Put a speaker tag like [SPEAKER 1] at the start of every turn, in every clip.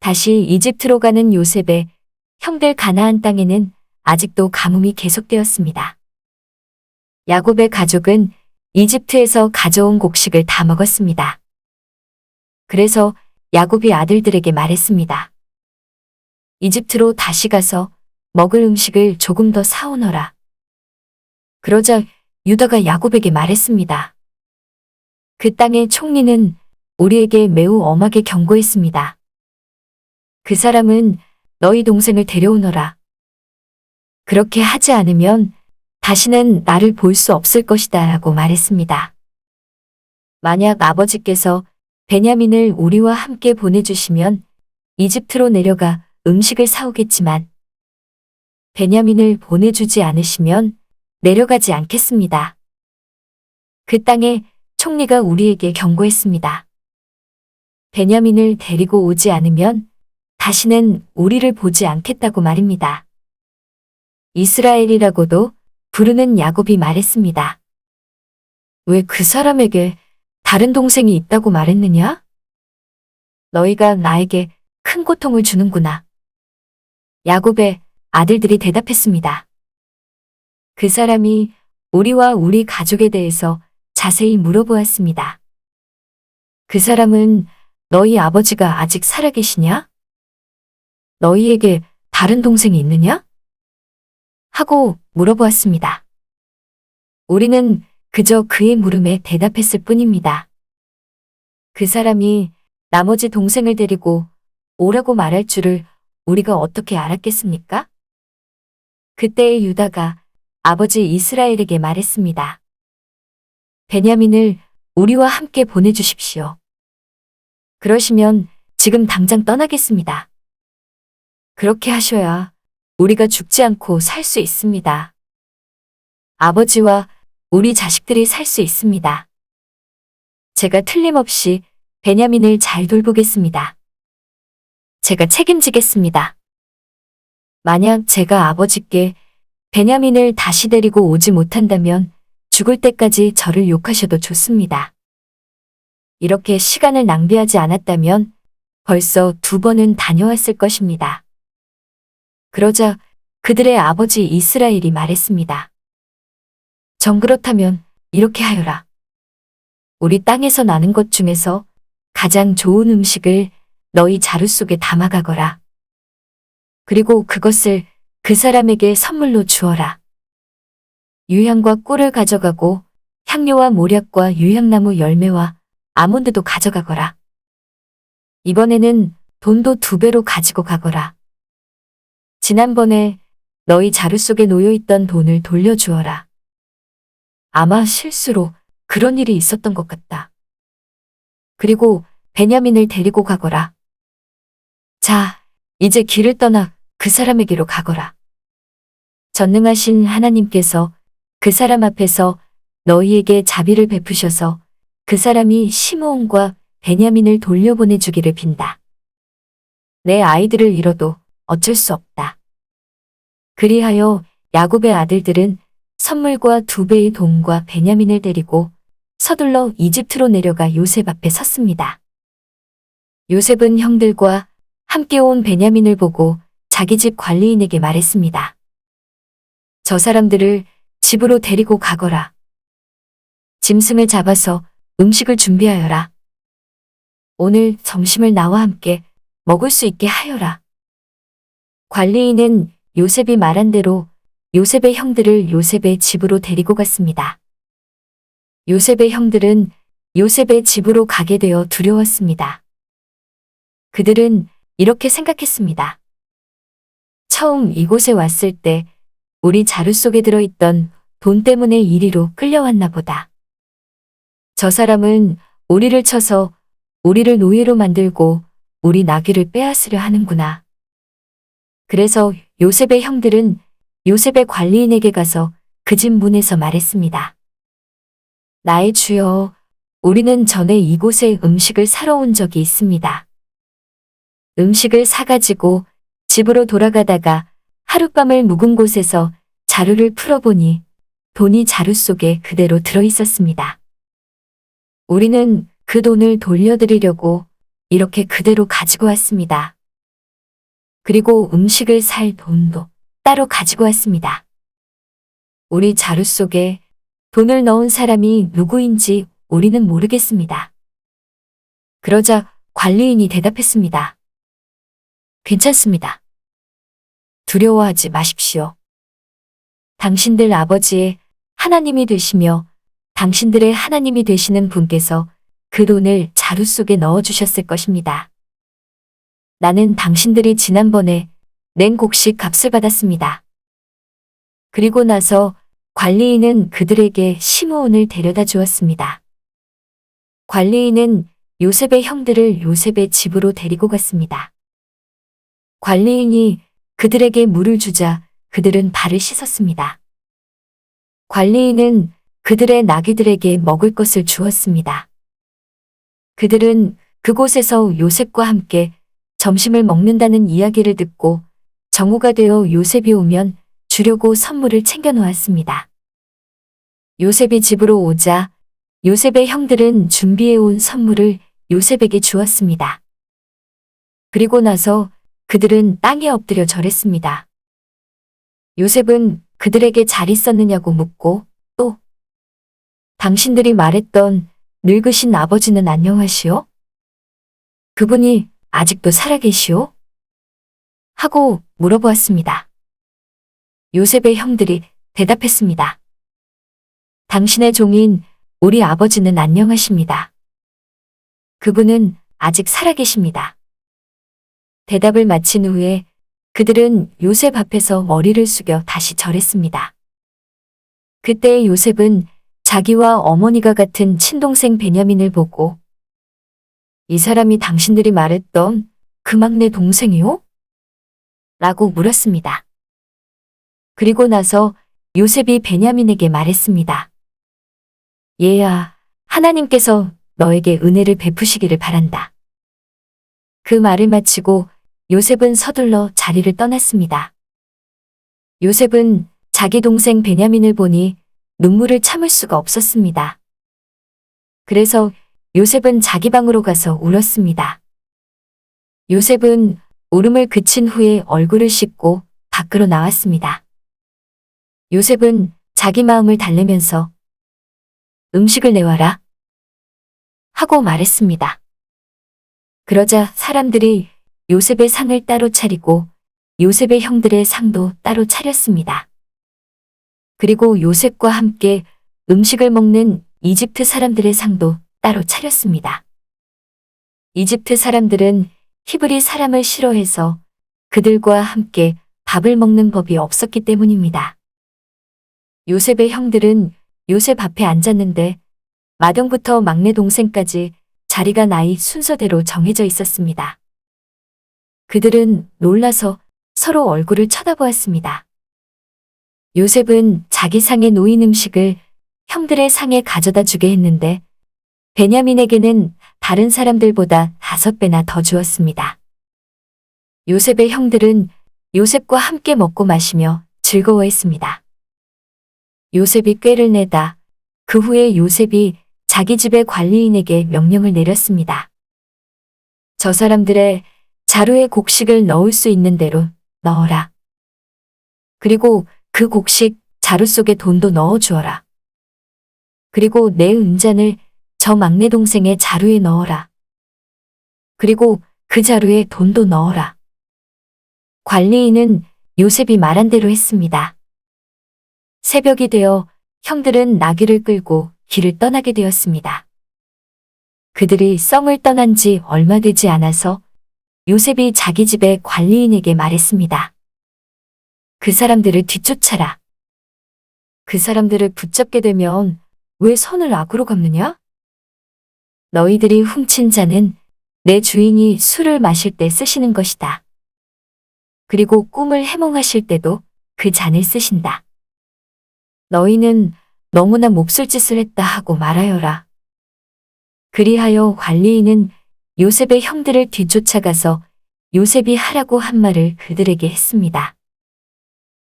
[SPEAKER 1] 다시 이집트로 가는 요셉의 형들 가나안 땅에는 아직도 가뭄이 계속되었습니다. 야곱의 가족은 이집트에서 가져온 곡식을 다 먹었습니다. 그래서 야곱이 아들들에게 말했습니다. 이집트로 다시 가서 먹을 음식을 조금 더 사오너라. 그러자 유다가 야곱에게 말했습니다. 그 땅의 총리는 우리에게 매우 엄하게 경고했습니다. 그 사람은 너희 동생을 데려오너라. 그렇게 하지 않으면 다시는 나를 볼 수 없을 것이다 라고 말했습니다. 만약 아버지께서 베냐민을 우리와 함께 보내주시면 이집트로 내려가 음식을 사오겠지만 베냐민을 보내주지 않으시면 내려가지 않겠습니다. 그 땅의 총리가 우리에게 경고했습니다. 베냐민을 데리고 오지 않으면 다시는 우리를 보지 않겠다고 말입니다. 이스라엘이라고도 부르는 야곱이 말했습니다. 왜 그 사람에게 다른 동생이 있다고 말했느냐? 너희가 나에게 큰 고통을 주는구나. 야곱의 아들들이 대답했습니다. 그 사람이 우리와 우리 가족에 대해서 자세히 물어보았습니다. 그 사람은 너희 아버지가 아직 살아계시냐? 너희에게 다른 동생이 있느냐? 하고 물어보았습니다. 우리는 그저 그의 물음에 대답했을 뿐입니다. 그 사람이 나머지 동생을 데리고 오라고 말할 줄을 우리가 어떻게 알았겠습니까? 그때의 유다가 아버지 이스라엘에게 말했습니다. 베냐민을 우리와 함께 보내주십시오. 그러시면 지금 당장 떠나겠습니다. 그렇게 하셔야 우리가 죽지 않고 살 수 있습니다. 아버지와 우리 자식들이 살 수 있습니다. 제가 틀림없이 베냐민을 잘 돌보겠습니다. 제가 책임지겠습니다. 만약 제가 아버지께 베냐민을 다시 데리고 오지 못한다면 죽을 때까지 저를 욕하셔도 좋습니다. 이렇게 시간을 낭비하지 않았다면 벌써 2번은 다녀왔을 것입니다. 그러자 그들의 아버지 이스라엘이 말했습니다. 정 그렇다면 이렇게 하여라. 우리 땅에서 나는 것 중에서 가장 좋은 음식을 너희 자루 속에 담아가거라. 그리고 그것을 그 사람에게 선물로 주어라. 유향과 꿀을 가져가고 향료와 모략과 유향나무 열매와 아몬드도 가져가거라. 이번에는 돈도 2배로 가지고 가거라. 지난번에 너희 자루 속에 놓여있던 돈을 돌려주어라. 아마 실수로 그런 일이 있었던 것 같다. 그리고 베냐민을 데리고 가거라. 자, 이제 길을 떠나 그 사람에게로 가거라. 전능하신 하나님께서 그 사람 앞에서 너희에게 자비를 베푸셔서 그 사람이 시므온과 베냐민을 돌려보내주기를 빈다. 내 아이들을 잃어도 어쩔 수 없다. 그리하여 야곱의 아들들은 선물과 2배의 돈과 베냐민을 데리고 서둘러 이집트로 내려가 요셉 앞에 섰습니다. 요셉은 형들과 함께 온 베냐민을 보고 자기 집 관리인에게 말했습니다. 저 사람들을 집으로 데리고 가거라. 짐승을 잡아서 음식을 준비하여라. 오늘 점심을 나와 함께 먹을 수 있게 하여라. 관리인은 요셉이 말한 대로 요셉의 형들을 요셉의 집으로 데리고 갔습니다. 요셉의 형들은 요셉의 집으로 가게 되어 두려웠습니다. 그들은 이렇게 생각했습니다. 처음 이곳에 왔을 때 우리 자루 속에 들어있던 돈 때문에 이리로 끌려왔나 보다. 저 사람은 우리를 쳐서 우리를 노예로 만들고 우리 나귀를 빼앗으려 하는구나. 그래서 요셉의 형들은 요셉의 관리인에게 가서 그 집 문에서 말했습니다. 나의 주여, 우리는 전에 이곳에 음식을 사러 온 적이 있습니다. 음식을 사가지고 집으로 돌아가다가 하룻밤을 묵은 곳에서 자루를 풀어보니 돈이 자루 속에 그대로 들어있었습니다. 우리는 그 돈을 돌려드리려고 이렇게 그대로 가지고 왔습니다. 그리고 음식을 살 돈도 따로 가지고 왔습니다. 우리 자루 속에 돈을 넣은 사람이 누구인지 우리는 모르겠습니다. 그러자 관리인이 대답했습니다. 괜찮습니다. 두려워하지 마십시오. 당신들 아버지의 하나님이 되시며 당신들의 하나님이 되시는 분께서 그 돈을 자루 속에 넣어주셨을 것입니다. 나는 당신들이 지난번에 낸 곡식 값을 받았습니다. 그리고 나서 관리인은 그들에게 시므온을 데려다 주었습니다. 관리인은 요셉의 형들을 요셉의 집으로 데리고 갔습니다. 관리인이 그들에게 물을 주자 그들은 발을 씻었습니다. 관리인은 그들의 나귀들에게 먹을 것을 주었습니다. 그들은 그곳에서 요셉과 함께 점심을 먹는다는 이야기를 듣고 정오가 되어 요셉이 오면 주려고 선물을 챙겨 놓았습니다. 요셉이 집으로 오자 요셉의 형들은 준비해온 선물을 요셉에게 주었습니다. 그리고 나서 그들은 땅에 엎드려 절했습니다. 요셉은 그들에게 잘 있었느냐고 묻고 또 당신들이 말했던 늙으신 아버지는 안녕하시오? 그분이 아직도 살아계시오? 하고 물어보았습니다. 요셉의 형들이 대답했습니다. 당신의 종인 우리 아버지는 안녕하십니다. 그분은 아직 살아계십니다. 대답을 마친 후에 그들은 요셉 앞에서 머리를 숙여 다시 절했습니다. 그때 요셉은 자기와 어머니가 같은 친동생 베냐민을 보고 이 사람이 당신들이 말했던 그 막내 동생이요? 라고 물었습니다. 그리고 나서 요셉이 베냐민에게 말했습니다. 얘야, 하나님께서 너에게 은혜를 베푸시기를 바란다. 그 말을 마치고 요셉은 서둘러 자리를 떠났습니다. 요셉은 자기 동생 베냐민을 보니 눈물을 참을 수가 없었습니다. 그래서 요셉은 자기 방으로 가서 울었습니다. 요셉은 울음을 그친 후에 얼굴을 씻고 밖으로 나왔습니다. 요셉은 자기 마음을 달래면서 음식을 내와라 하고 말했습니다. 그러자 사람들이 요셉의 상을 따로 차리고 요셉의 형들의 상도 따로 차렸습니다. 그리고 요셉과 함께 음식을 먹는 이집트 사람들의 상도 따로 차렸습니다. 이집트 사람들은 히브리 사람을 싫어해서 그들과 함께 밥을 먹는 법이 없었기 때문입니다. 요셉의 형들은 요셉 앞에 앉았는데 맏형부터 막내 동생까지 자리가 나이 순서대로 정해져 있었습니다. 그들은 놀라서 서로 얼굴을 쳐다보았습니다. 요셉은 자기 상에 놓인 음식을 형들의 상에 가져다 주게 했는데 베냐민에게는 다른 사람들보다 5배나 더 주었습니다. 요셉의 형들은 요셉과 함께 먹고 마시며 즐거워했습니다. 요셉이 꾀를 내다 그 후에 요셉이 자기 집의 관리인에게 명령을 내렸습니다. 저 사람들의 자루에 곡식을 넣을 수 있는 대로 넣어라. 그리고 그 곡식 자루 속에 돈도 넣어 주어라. 그리고 내 은잔을 저 막내 동생의 자루에 넣어라. 그리고 그 자루에 돈도 넣어라. 관리인은 요셉이 말한 대로 했습니다. 새벽이 되어 형들은 나귀를 끌고 길을 떠나게 되었습니다. 그들이 성을 떠난 지 얼마 되지 않아서 요셉이 자기 집의 관리인에게 말했습니다. 그 사람들을 뒤쫓아라. 그 사람들을 붙잡게 되면 왜 손을 악으로 갚느냐? 너희들이 훔친 잔은 내 주인이 술을 마실 때 쓰시는 것이다. 그리고 꿈을 해몽하실 때도 그 잔을 쓰신다. 너희는 너무나 몹쓸 짓을 했다 하고 말하여라. 그리하여 관리인은 요셉의 형들을 뒤쫓아가서 요셉이 하라고 한 말을 그들에게 했습니다.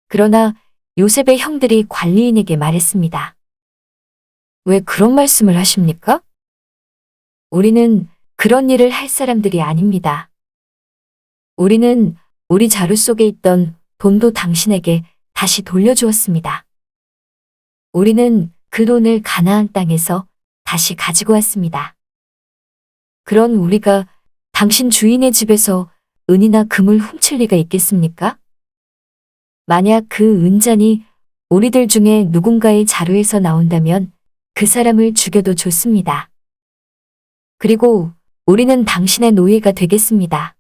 [SPEAKER 1] 그러나 요셉의 형들이 관리인에게 말했습니다. 왜 그런 말씀을 하십니까? 우리는 그런 일을 할 사람들이 아닙니다. 우리는 우리 자루 속에 있던 돈도 당신에게 다시 돌려주었습니다. 우리는 그 돈을 가나안 땅에서 다시 가지고 왔습니다. 그런 우리가 당신 주인의 집에서 은이나 금을 훔칠 리가 있겠습니까? 만약 그 은잔이 우리들 중에 누군가의 자루에서 나온다면 그 사람을 죽여도 좋습니다. 그리고 우리는 당신의 노예가 되겠습니다.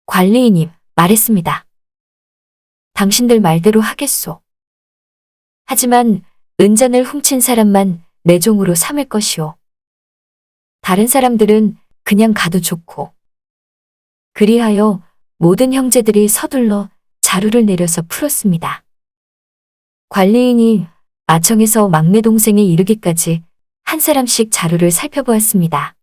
[SPEAKER 1] 관리인이 말했습니다. 당신들 말대로 하겠소. 하지만 은잔을 훔친 사람만 내 종으로 삼을 것이오. 다른 사람들은 그냥 가도 좋고. 그리하여 모든 형제들이 서둘러 자루를 내려서 풀었습니다. 관리인이 아청에서 막내 동생에 이르기까지 한 사람씩 자루를 살펴보았습니다.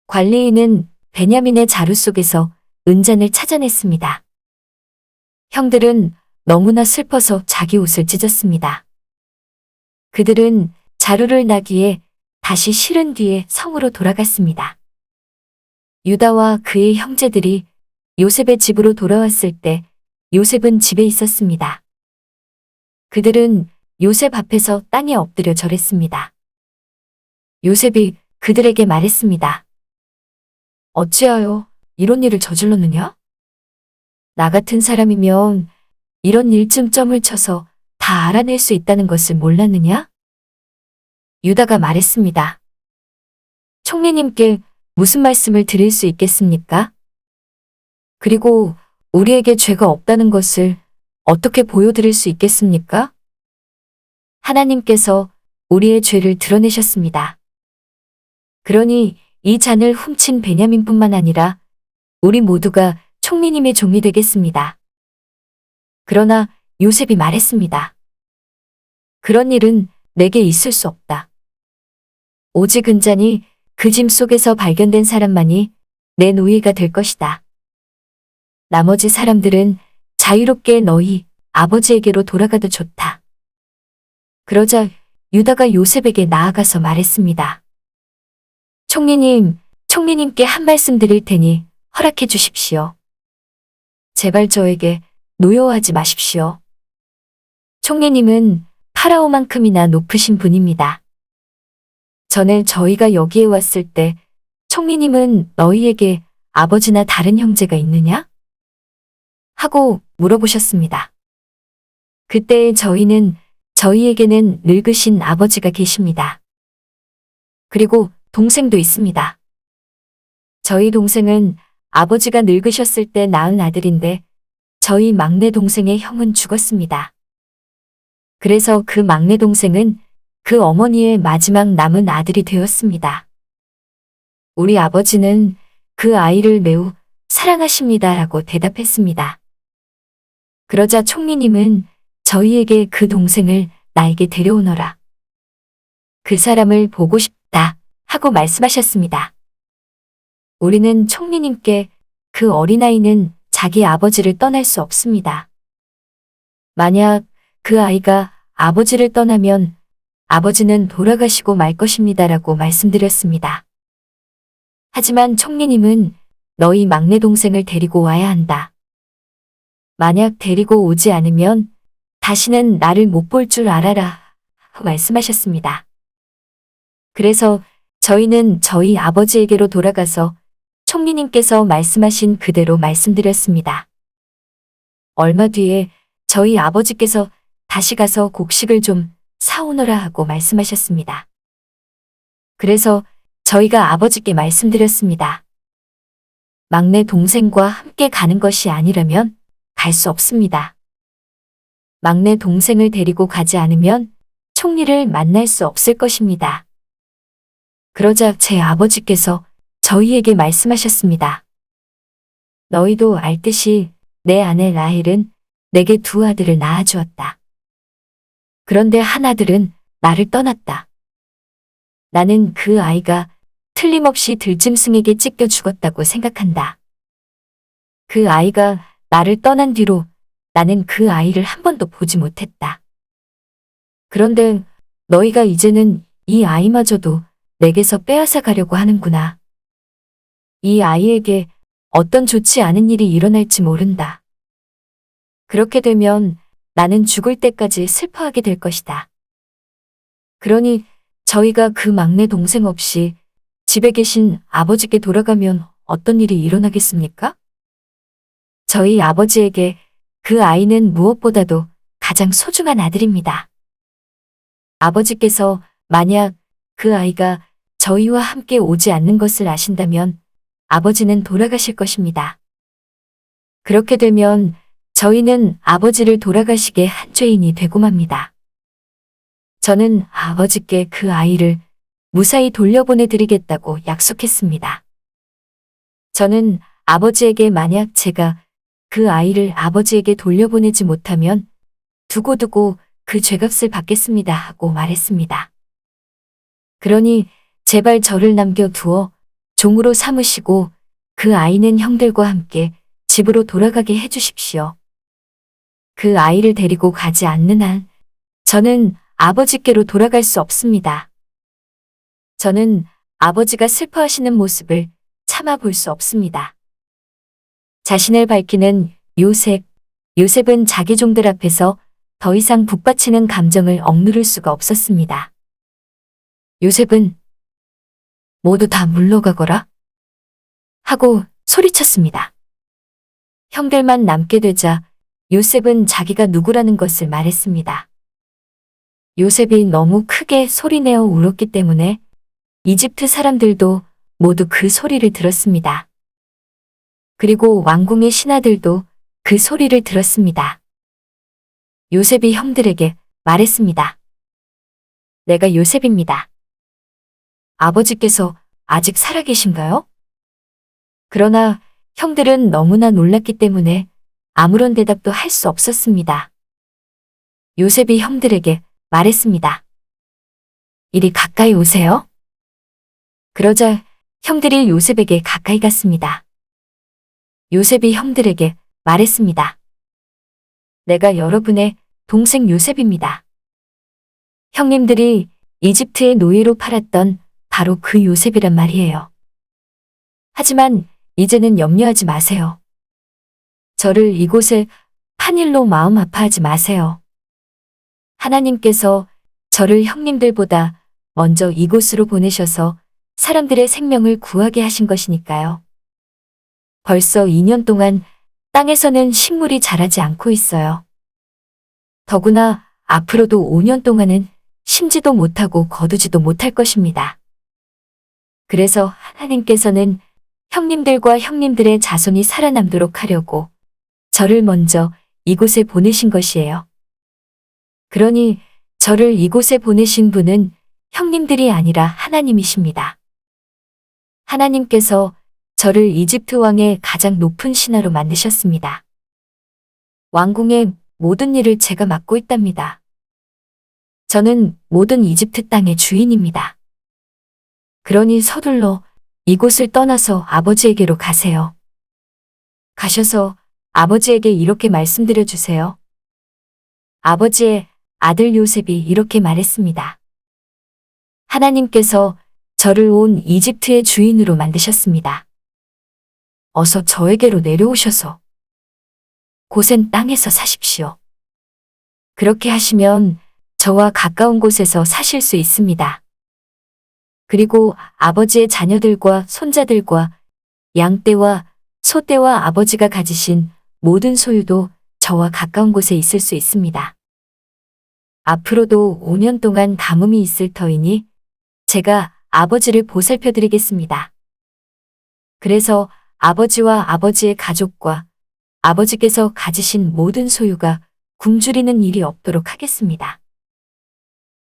[SPEAKER 1] 관리인은 베냐민의 자루 속에서 은잔을 찾아냈습니다. 형들은 너무나 슬퍼서 자기 옷을 찢었습니다. 그들은 자루를 나기에 다시 실은 뒤에 성으로 돌아갔습니다. 유다와 그의 형제들이 요셉의 집으로 돌아왔을 때 요셉은 집에 있었습니다. 그들은 요셉 앞에서 땅에 엎드려 절했습니다. 요셉이 그들에게 말했습니다. 어찌하여 이런 일을 저질렀느냐? 나 같은 사람이면 이런 일쯤 점을 쳐서 다 알아낼 수 있다는 것을 몰랐느냐? 유다가 말했습니다. 총리님께 무슨 말씀을 드릴 수 있겠습니까? 그리고 우리에게 죄가 없다는 것을 어떻게 보여드릴 수 있겠습니까? 하나님께서 우리의 죄를 드러내셨습니다. 그러니 이 잔을 훔친 베냐민뿐만 아니라 우리 모두가 총리님의 종이 되겠습니다. 그러나 요셉이 말했습니다. 그런 일은 내게 있을 수 없다. 오직 은잔이 그 짐 속에서 발견된 사람만이 내 노예가 될 것이다. 나머지 사람들은 자유롭게 너희 아버지에게로 돌아가도 좋다. 그러자 유다가 요셉에게 나아가서 말했습니다. 총리님께 한 말씀 드릴 테니 허락해 주십시오. 제발 저에게 노여워하지 마십시오. 총리님은 파라오만큼이나 높으신 분입니다. 전에 저희가 여기에 왔을 때 총리님은 너희에게 아버지나 다른 형제가 있느냐? 하고 물어보셨습니다. 그때 저희에게는 늙으신 아버지가 계십니다. 그리고 동생도 있습니다. 저희 동생은 아버지가 늙으셨을 때 낳은 아들인데 저희 막내 동생의 형은 죽었습니다. 그래서 그 막내 동생은 그 어머니의 마지막 남은 아들이 되었습니다. 우리 아버지는 그 아이를 매우 사랑하십니다라고 대답했습니다. 그러자 총리님은 저희에게 그 동생을 나에게 데려오너라. 그 사람을 보고 싶다 하고 말씀하셨습니다. 우리는 총리님께 그 어린아이는 자기 아버지를 떠날 수 없습니다. 만약 그 아이가 아버지를 떠나면 아버지는 돌아가시고 말 것입니다라고 말씀드렸습니다. 하지만 총리님은 너희 막내 동생을 데리고 와야 한다. 만약 데리고 오지 않으면 다시는 나를 못 볼 줄 알아라 말씀하셨습니다. 그래서 저희는 저희 아버지에게로 돌아가서 총리님께서 말씀하신 그대로 말씀드렸습니다. 얼마 뒤에 저희 아버지께서 다시 가서 곡식을 좀 사오너라 하고 말씀하셨습니다. 그래서 저희가 아버지께 말씀드렸습니다. 막내 동생과 함께 가는 것이 아니라면 갈 수 없습니다. 막내 동생을 데리고 가지 않으면 총리를 만날 수 없을 것입니다. 그러자 제 아버지께서 저희에게 말씀하셨습니다. 너희도 알듯이 내 아내 라헬은 내게 두 아들을 낳아주었다. 그런데 한 아들은 나를 떠났다. 나는 그 아이가 틀림없이 들짐승에게 찢겨 죽었다고 생각한다. 그 아이가 나를 떠난 뒤로 나는 그 아이를 한 번도 보지 못했다. 그런데 너희가 이제는 이 아이마저도 내게서 빼앗아 가려고 하는구나. 이 아이에게 어떤 좋지 않은 일이 일어날지 모른다. 그렇게 되면 나는 죽을 때까지 슬퍼하게 될 것이다. 그러니 저희가 그 막내 동생 없이 집에 계신 아버지께 돌아가면 어떤 일이 일어나겠습니까? 저희 아버지에게 그 아이는 무엇보다도 가장 소중한 아들입니다. 아버지께서 만약 그 아이가 저희와 함께 오지 않는 것을 아신다면 아버지는 돌아가실 것입니다. 그렇게 되면 저희는 아버지를 돌아가시게 한 죄인이 되고 맙니다. 저는 아버지께 그 아이를 무사히 돌려보내드리겠다고 약속했습니다. 저는 아버지에게 만약 제가 그 아이를 아버지에게 돌려보내지 못하면 두고두고 그 죄값을 받겠습니다 하고 말했습니다. 그러니 제발 저를 남겨두어 종으로 삼으시고 그 아이는 형들과 함께 집으로 돌아가게 해주십시오. 그 아이를 데리고 가지 않는 한 저는 아버지께로 돌아갈 수 없습니다. 저는 아버지가 슬퍼하시는 모습을 참아 볼 수 없습니다. 자신을 밝히는 요셉은 자기 종들 앞에서 더 이상 북받치는 감정을 억누를 수가 없었습니다. 요셉은 모두 다 물러가거라 하고 소리쳤습니다. 형들만 남게 되자 요셉은 자기가 누구라는 것을 말했습니다. 요셉이 너무 크게 소리내어 울었기 때문에 이집트 사람들도 모두 그 소리를 들었습니다. 그리고 왕궁의 신하들도 그 소리를 들었습니다. 요셉이 형들에게 말했습니다. 내가 요셉입니다. 아버지께서 아직 살아계신가요? 그러나 형들은 너무나 놀랐기 때문에 아무런 대답도 할 수 없었습니다. 요셉이 형들에게 말했습니다. 이리 가까이 오세요. 그러자 형들이 요셉에게 가까이 갔습니다. 요셉이 형들에게 말했습니다. 내가 여러분의 동생 요셉입니다. 형님들이 이집트의 노예로 팔았던 바로 그 요셉이란 말이에요. 하지만 이제는 염려하지 마세요. 저를 이곳에 판 일로 마음 아파하지 마세요. 하나님께서 저를 형님들보다 먼저 이곳으로 보내셔서 사람들의 생명을 구하게 하신 것이니까요. 벌써 2년 동안 땅에서는 식물이 자라지 않고 있어요. 더구나 앞으로도 5년 동안은 심지도 못하고 거두지도 못할 것입니다. 그래서 하나님께서는 형님들과 형님들의 자손이 살아남도록 하려고 저를 먼저 이곳에 보내신 것이에요. 그러니 저를 이곳에 보내신 분은 형님들이 아니라 하나님이십니다. 하나님께서 저를 이집트 왕의 가장 높은 신하로 만드셨습니다. 왕궁의 모든 일을 제가 맡고 있답니다. 저는 모든 이집트 땅의 주인입니다. 그러니 서둘러 이곳을 떠나서 아버지에게로 가세요. 가셔서 아버지에게 이렇게 말씀드려 주세요. 아버지의 아들 요셉이 이렇게 말했습니다. 하나님께서 저를 온 이집트의 주인으로 만드셨습니다. 어서 저에게로 내려오셔서 고센 땅에서 사십시오. 그렇게 하시면 저와 가까운 곳에서 사실 수 있습니다. 그리고 아버지의 자녀들과 손자들과 양떼와 소떼와 아버지가 가지신 모든 소유도 저와 가까운 곳에 있을 수 있습니다. 앞으로도 5년 동안 가뭄이 있을 터이니 제가 아버지를 보살펴 드리겠습니다. 그래서 아버지와 아버지의 가족과 아버지께서 가지신 모든 소유가 굶주리는 일이 없도록 하겠습니다.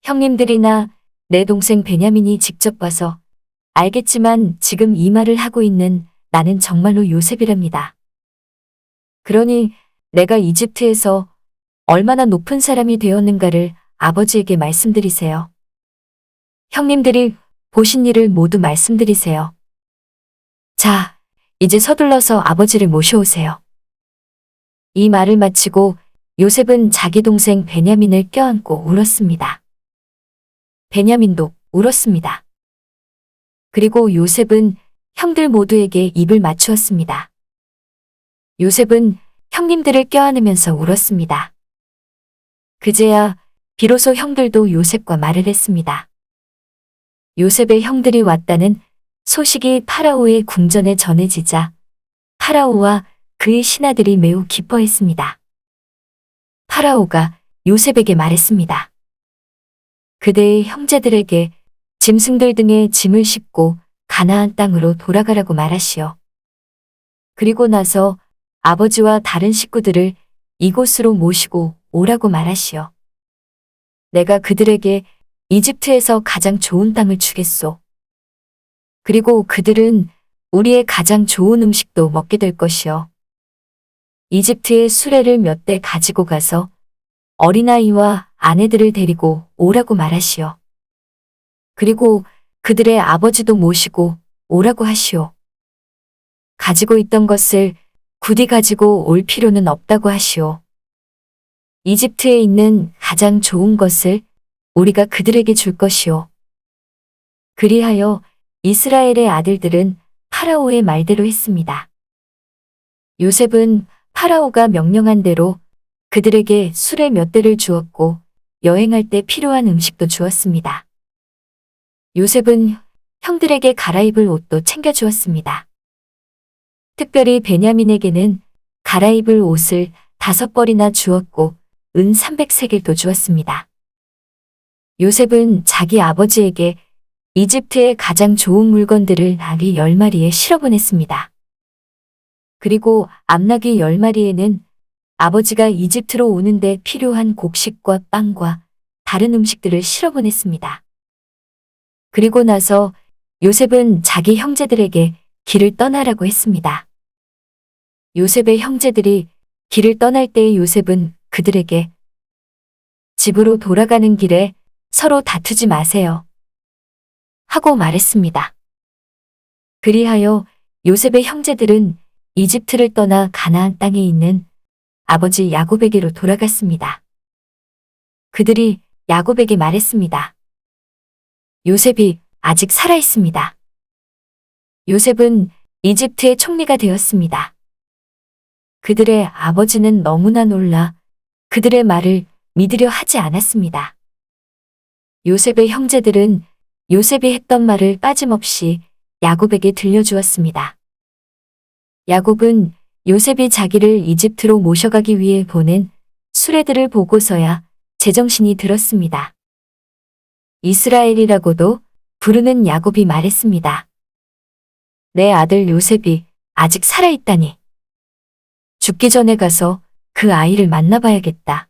[SPEAKER 1] 형님들이나 내 동생 베냐민이 직접 와서 알겠지만 지금 이 말을 하고 있는 나는 정말로 요셉이랍니다. 그러니 내가 이집트에서 얼마나 높은 사람이 되었는가를 아버지에게 말씀드리세요. 형님들이 보신 일을 모두 말씀드리세요. 자, 이제 서둘러서 아버지를 모셔오세요. 이 말을 마치고 요셉은 자기 동생 베냐민을 껴안고 울었습니다. 베냐민도 울었습니다. 그리고 요셉은 형들 모두에게 입을 맞추었습니다. 요셉은 형님들을 껴안으면서 울었습니다. 그제야 비로소 형들도 요셉과 말을 했습니다. 요셉의 형들이 왔다는 소식이 파라오의 궁전에 전해지자 파라오와 그의 신하들이 매우 기뻐했습니다. 파라오가 요셉에게 말했습니다. 그대의 형제들에게 짐승들 등의 짐을 싣고 가나안 땅으로 돌아가라고 말하시오. 그리고 나서 아버지와 다른 식구들을 이곳으로 모시고 오라고 말하시오. 내가 그들에게 이집트에서 가장 좋은 땅을 주겠소. 그리고 그들은 우리의 가장 좋은 음식도 먹게 될 것이요. 이집트의 수레를 몇 대 가지고 가서 어린아이와 아내들을 데리고 오라고 말하시오. 그리고 그들의 아버지도 모시고 오라고 하시오. 가지고 있던 것을 굳이 가지고 올 필요는 없다고 하시오. 이집트에 있는 가장 좋은 것을 우리가 그들에게 줄 것이오. 그리하여 이스라엘의 아들들은 파라오의 말대로 했습니다. 요셉은 파라오가 명령한 대로 그들에게 수레 몇 대를 주었고 여행할 때 필요한 음식도 주었습니다. 요셉은 형들에게 갈아입을 옷도 챙겨주었습니다. 특별히 베냐민에게는 갈아입을 옷을 5벌이나 주었고 은 300세겔도 주었습니다. 요셉은 자기 아버지에게 이집트의 가장 좋은 물건들을 나귀 10마리에 실어보냈습니다. 그리고 암나귀 10마리에는 아버지가 이집트로 오는데 필요한 곡식과 빵과 다른 음식들을 실어보냈습니다. 그리고 나서 요셉은 자기 형제들에게 길을 떠나라고 했습니다. 요셉의 형제들이 길을 떠날 때에 요셉은 그들에게 집으로 돌아가는 길에 서로 다투지 마세요. 하고 말했습니다. 그리하여 요셉의 형제들은 이집트를 떠나 가나안 땅에 있는 아버지 야곱에게로 돌아갔습니다. 그들이 야곱에게 말했습니다. 요셉이 아직 살아 있습니다. 요셉은 이집트의 총리가 되었습니다. 그들의 아버지는 너무나 놀라 그들의 말을 믿으려 하지 않았습니다. 요셉의 형제들은 요셉이 했던 말을 빠짐없이 야곱에게 들려주었습니다. 야곱은 요셉이 자기를 이집트로 모셔가기 위해 보낸 수레들을 보고서야 제정신이 들었습니다. 이스라엘이라고도 부르는 야곱이 말했습니다. 내 아들 요셉이 아직 살아있다니. 죽기 전에 가서 그 아이를 만나봐야겠다.